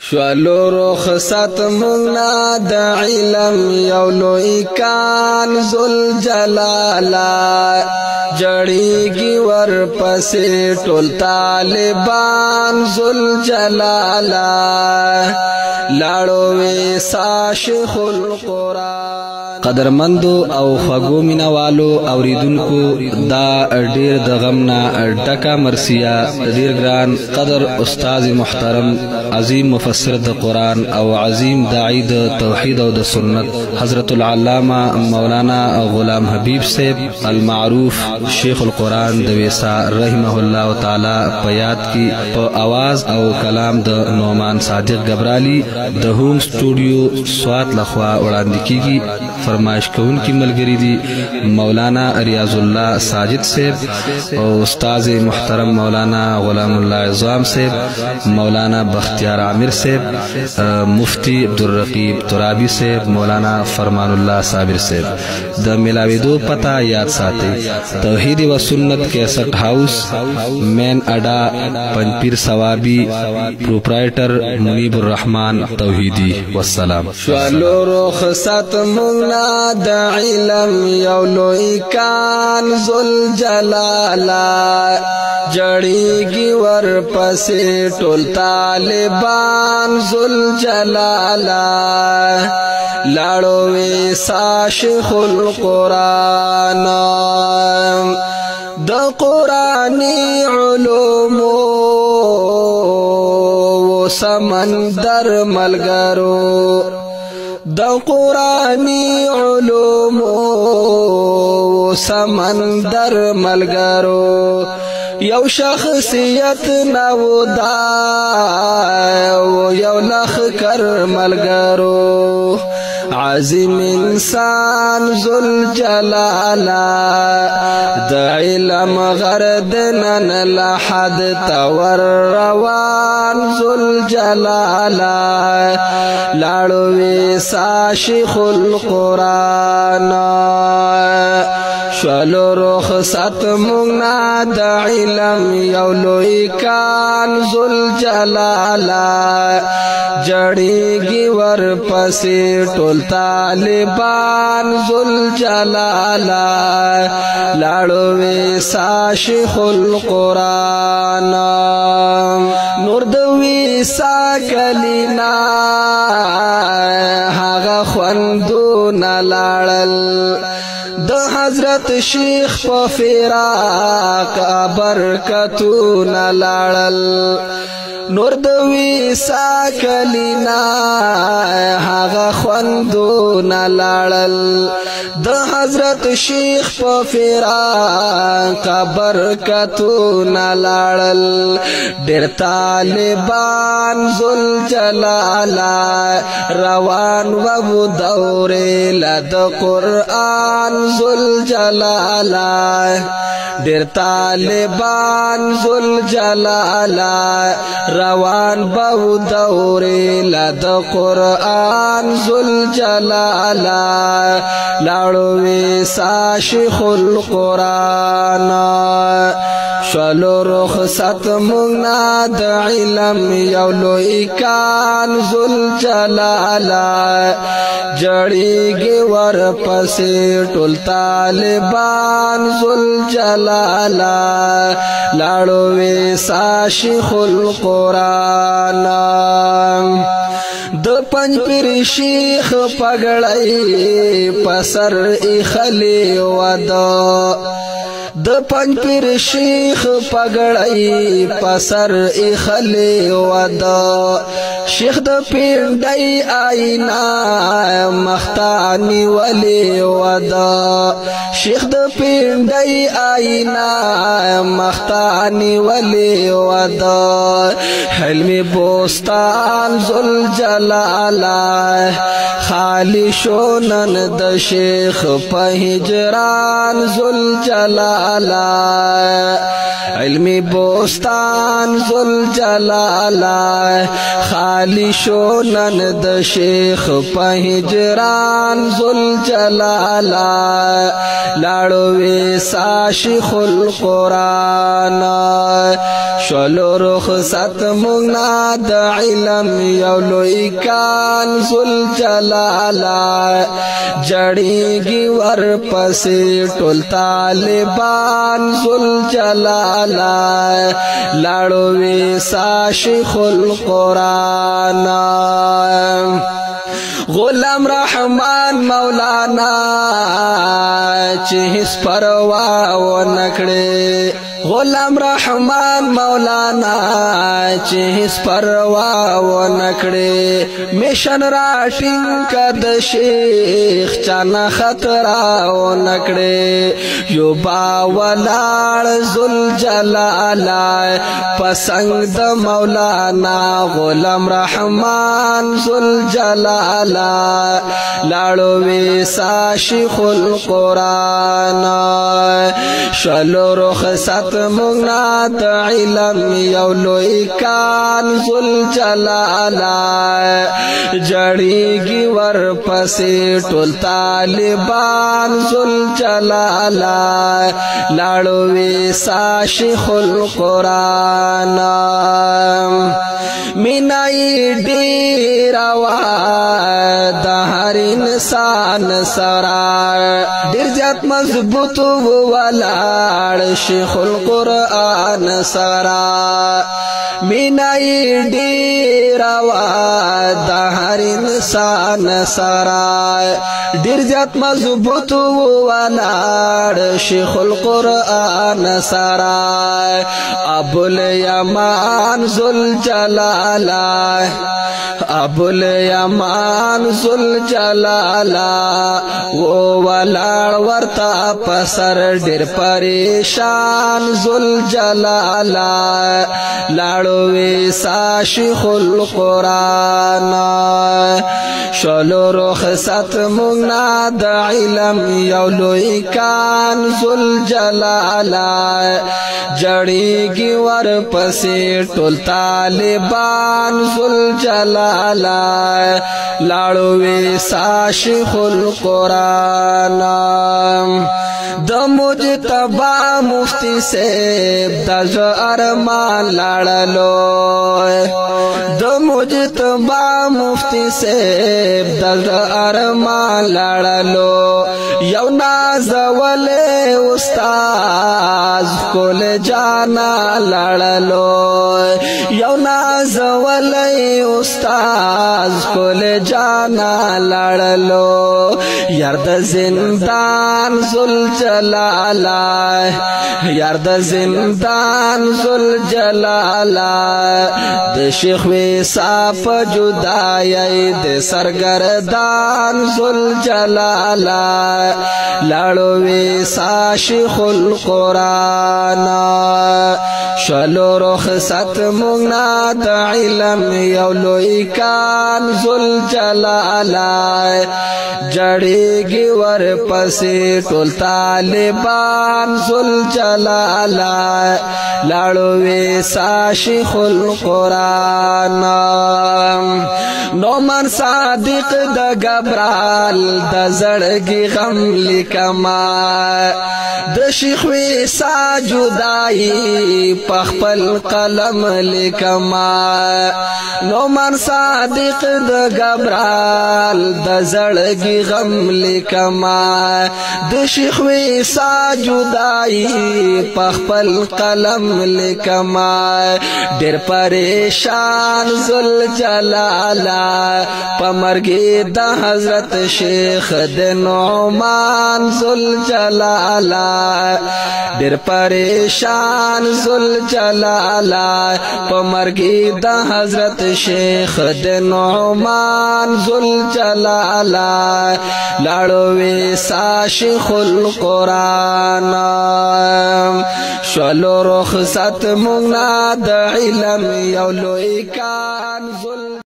شوالو رخصت منا د علم یو لوی کان ذل جلالا جړیږي ور پسې ټول طالبان ذل جلالا لاړو ویسا شیخ القرآن. قدرمندو او خوږو مینوالو اوریدونکو دا ډیر د غم نه ډکه مرثیه ډیر ګران قدر استاد محترم عظیم مفسر د قرآن او عظیم داعی د توحید او د سنت حضرت العلامہ مولانا غلام حبیب صاحب المعروف شیخ القرآن د ویسہ رحمه الله تعالی په یاد کی په आवाज او کلام د نعمان صادق گبرالی د هوم سټوډیو سوات لخوا وړاندې کیږي. فرمایش کون کی ملګری دی مولانا ریاض الله ساجد صاحب او استاد محترم مولانا غلام الله عظام صاحب مولانا بختیار عامر صاحب مفتی عبدالرقیب ترابی صاحب مولانا فرمان الله صابر صاحب. د ملاویدو پتہ یاد ساتي توحید و سنت کیسٹ ہاؤس مین اڈا پنپیر ثوابی پروپرائٹر منیب الرحمن توحیدی. والسلام. شوالو رخصت منا د علم یو لوی کان ذل جلالا جړیږي ور پسې ټول طالبان ذل جلالا لاړو ویسا شیخ القرآن د قرآنی علوم سمندر ملګرو د قرآنی علوم سمندر ملګرو یو شخصیت نو دا یو لخر ملګرو عظیم انسان ذل جلالا د علم غرد نن لحد تور روان ذل جلالا لاړو ویسا شیخ القرآن شوالو رخصت منا د علم یو لوی کان ذل جلالا جړیږي ور پسې ټول طالبان ذل جلالا لاړو ویسا شیخ القرآن نور د ویسا کلینا هغه خوندونه لاړل د حضرت شیخ په فراق برکتونه لاړل نور د ویسا کلینا هغه خوندونه لاړل د حضرت شیخ په فراق برکتونه لاړل ډېر طالبان ذل جلالا روان و دورې لد قرآن ذل جلالا ډېر طالبان ذل جلالا روان بہو دورې لد قرآن ذل جلالا لاړو ویسا شیخ القرآن شوالو رخصت منا د علم یو لوی کان ذل جلالا جړیږي ور پسې ټول طالبان ذل جلالا لاړو ویسا شیخ القرآن د پنځپیر شیخ پګړی پسر اخلی ودا د پنځپیر شیخ پګړی پسر اخلی ودا شیخ د پیندای آینا مختانی ولی ودا شیخ د پیندای آینا مختانی ولی ودا حلمی بوستان ذل جلالا خالی شونن د شیخ په هجران ذل جلالا جلالا علمی بوستان ذوالجلالا خالی شونن د شیخ په هجران ذوالجلالا لاړو ویسا شیخ القرآن شلو رخصت مغنا د علم یو لوی کان ذوالجلالا جړیږي ورپسې ټول طالبان ذوالجلالا لاړو ویسا شیخ القرآن غلام رحمان مولانا چې هیڅ پروا ونه کړې غلام رحمان مولانا چې هیڅ پروا ونه کړې میشن راټینګ کړ شیخ چانه خطر ونه کړې یو با ولاړ ذوالجلالا پسنګ د مولانا غلام رحمان ذوالجلالا لاړو ویسا شیخ القرآن شلو رخصت مغنا د علم یو لوی کان ذوالجلالا جړیږي ورپسې ټول طالبان ذوالجلالا لاړو ویسا شیخ القرآن مینای ډیر د هر انسان سره ډیر زیات مضبوط ولاړ شیخ القرآن سره مینای ډیر د هر انسان سره ډیر زیات مضبوط ولاړ شیخ القرآن سره ابو الیمان ذوالجلالا ابو الیمان ذوالجلالا و ولاړ ورتا پسر ډیر پریشان ذوالجلالا لاړو ویسا شیخ القرآن شلو رخصت مغنا د علم یو لوی کان ذوالجلالا جړیږي ورپسې ټول طالبان ذوالجلالا لاړو ویسا شیخ القرآن د مجتبا مفتی سیب د ارمان لاړلو د مجتبا مفتی سیب د ارمان لاړلو یو نازول استاد کول جانا لاړلو یو نازول استاد کول جانا لاړلو یار د زندان ذوالجلالا یار د زندان ذوالجلالا د شیخ ویسا په جدای د سرګردان ذوالجلالا لاړو ویسا شیخ القرآن شلو رخصت مغنا د علم یو لوی کان ذوالجلالا جړیږي ورپسې ټول طالبان ذوالجلالا لاړو ویسا شیخ القرآن نو من صادق د گبرال د زړګي غم لیکما د شیخ ویسا جدائی پخپل قلم لیکما نو من صادق د گبرال د زړګي غم لیکما د شیخ ویسا جدائی پخپل قلم لیکما ډیر پریشان ذوالجلالا پمرګي د حضرت شیخ د نعمان ذوالجلالا ډیر پریشان ذوالجلالا پمرګي د حضرت شیخ د نعمان ذوالجلالا لاړو ویسا شیخ القرآن شلو رخصت مغنا د علم یو لوی کان